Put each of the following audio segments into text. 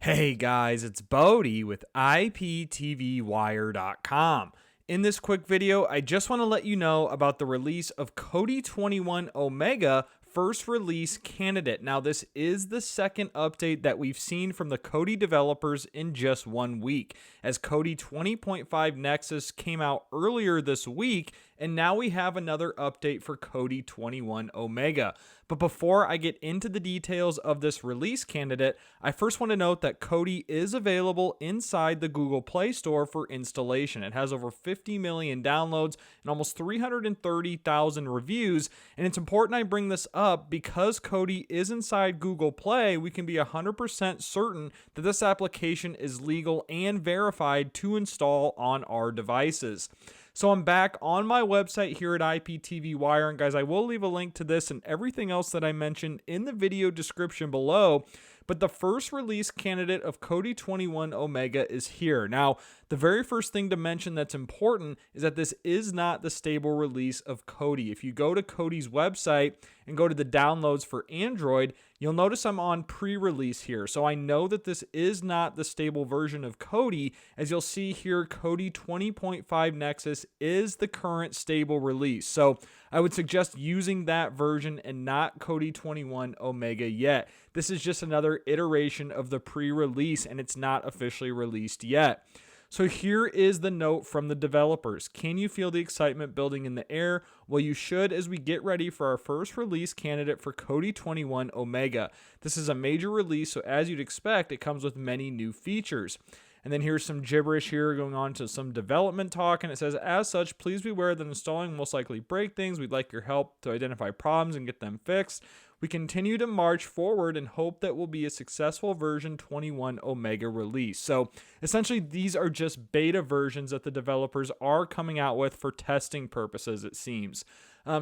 Hey guys, it's Bodie with IPTVWire.com. In this quick video, I just want to let you know about the release of Kodi 21 Omega first release candidate. Now, this is the second update that we've seen from the Kodi developers in just 1 week, as Kodi 20.5 Nexus came out earlier this week, and now we have another update for Kodi 21 Omega. But before I get into the details of this release candidate, I first want to note that Kodi is available inside the Google Play Store for installation. It has over 50 million downloads and almost 330,000 reviews, and it's important I bring this up because Kodi is inside Google Play. We can be 100% certain that this application is legal and verified to install on our devices. So I'm back on my website here at IPTV Wire, and guys, I will leave a link to this and everything else that I mentioned in the video description below. But the first release candidate of Kodi 21 Omega is here. Now, the very first thing to mention that's important is that this is not the stable release of Kodi. If you go to Kodi's website and go to the downloads for Android, you'll notice I'm on pre-release here. So I know that this is not the stable version of Kodi. As you'll see here, Kodi 20.5 Nexus is the current stable release. So I would suggest using that version and not Kodi 21 Omega yet. This is just another iteration of the pre-release, and it's not officially released yet. So here is the note from the developers. Can you feel the excitement building in the air? Well, you should as we get ready for our first release candidate for Kodi 21 Omega. This is a major release, so as you'd expect, it comes with many new features. And then here's some gibberish here going on to some development talk, and it says, as such, please be aware that installing will most likely break things. We'd like your help to identify problems and get them fixed. We continue to march forward and hope that will be a successful version 21 Omega release. So essentially, these are just beta versions that the developers are coming out with for testing purposes, it seems.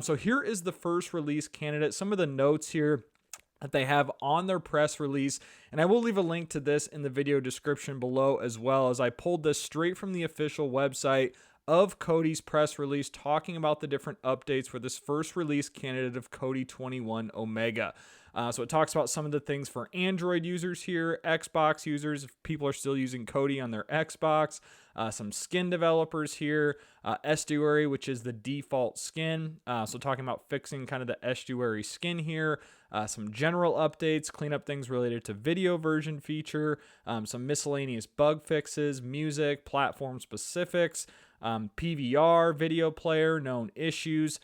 So here is the first release candidate. Some of the notes here that they have on their press release, and I will leave a link to this in the video description below, as well as I pulled this straight from the official website of Kodi's press release talking about the different updates for this first release candidate of Kodi 21 Omega. So it talks about some of the things for Android users here, Xbox users, if people are still using Kodi on their Xbox, some skin developers here, Estuary, which is the default skin. So talking about fixing kind of the Estuary skin here, some general updates, clean up things related to video version feature, some miscellaneous bug fixes, music, platform specifics, PVR, video player, known issues.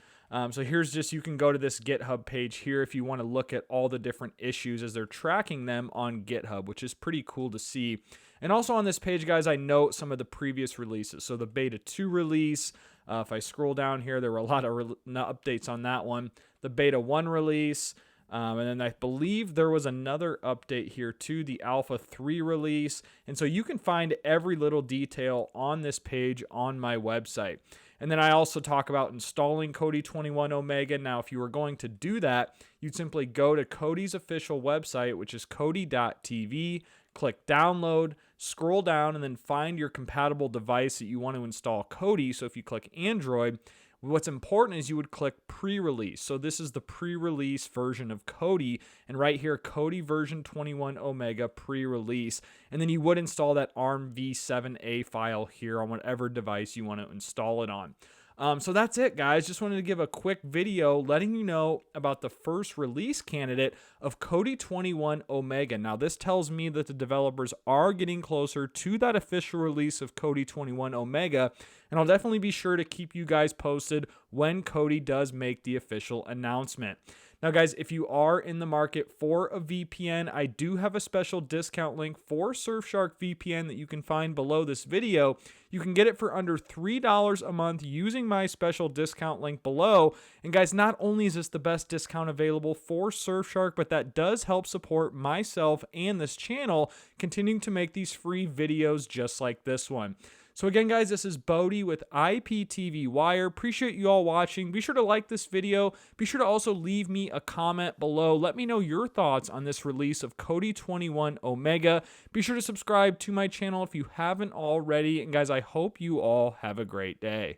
So here's just, you can go to this GitHub page here if you want to look at all the different issues as they're tracking them on GitHub, which is pretty cool to see. And also on this page, guys, I note some of the previous releases. So the Beta 2 release, if I scroll down here, there were a lot of updates on that one. The Beta 1 release, and then I believe there was another update here too, the Alpha 3 release. And so you can find every little detail on this page on my website. And then I also talk about installing Kodi 21 Omega. Now, if you were going to do that, you'd simply go to Kodi's official website, which is kodi.tv, click download, scroll down, and then find your compatible device that you want to install Kodi. So if you click Android, what's important is you would click pre-release. So this is the pre-release version of Kodi, and right here, Kodi version 21 Omega pre-release. And then you would install that ARM v7a file here on whatever device you want to install it on. So that's it, guys. Just wanted to give a quick video letting you know about the first release candidate of Kodi 21 Omega. Now, this tells me that the developers are getting closer to that official release of Kodi 21 Omega, and I'll definitely be sure to keep you guys posted when Kodi does make the official announcement. Now, guys, if you are in the market for a VPN, I do have a special discount link for Surfshark VPN that you can find below this video. You can get it for under $3 a month using my special discount link below. And guys, not only is this the best discount available for Surfshark, but that does help support myself and this channel continuing to make these free videos just like this one. So again, guys, this is Bodie with IPTV Wire. Appreciate you all watching. Be sure to like this video. Be sure to also leave me a comment below. Let me know your thoughts on this release of Kodi 21 Omega. Be sure to subscribe to my channel if you haven't already. And guys, I hope you all have a great day.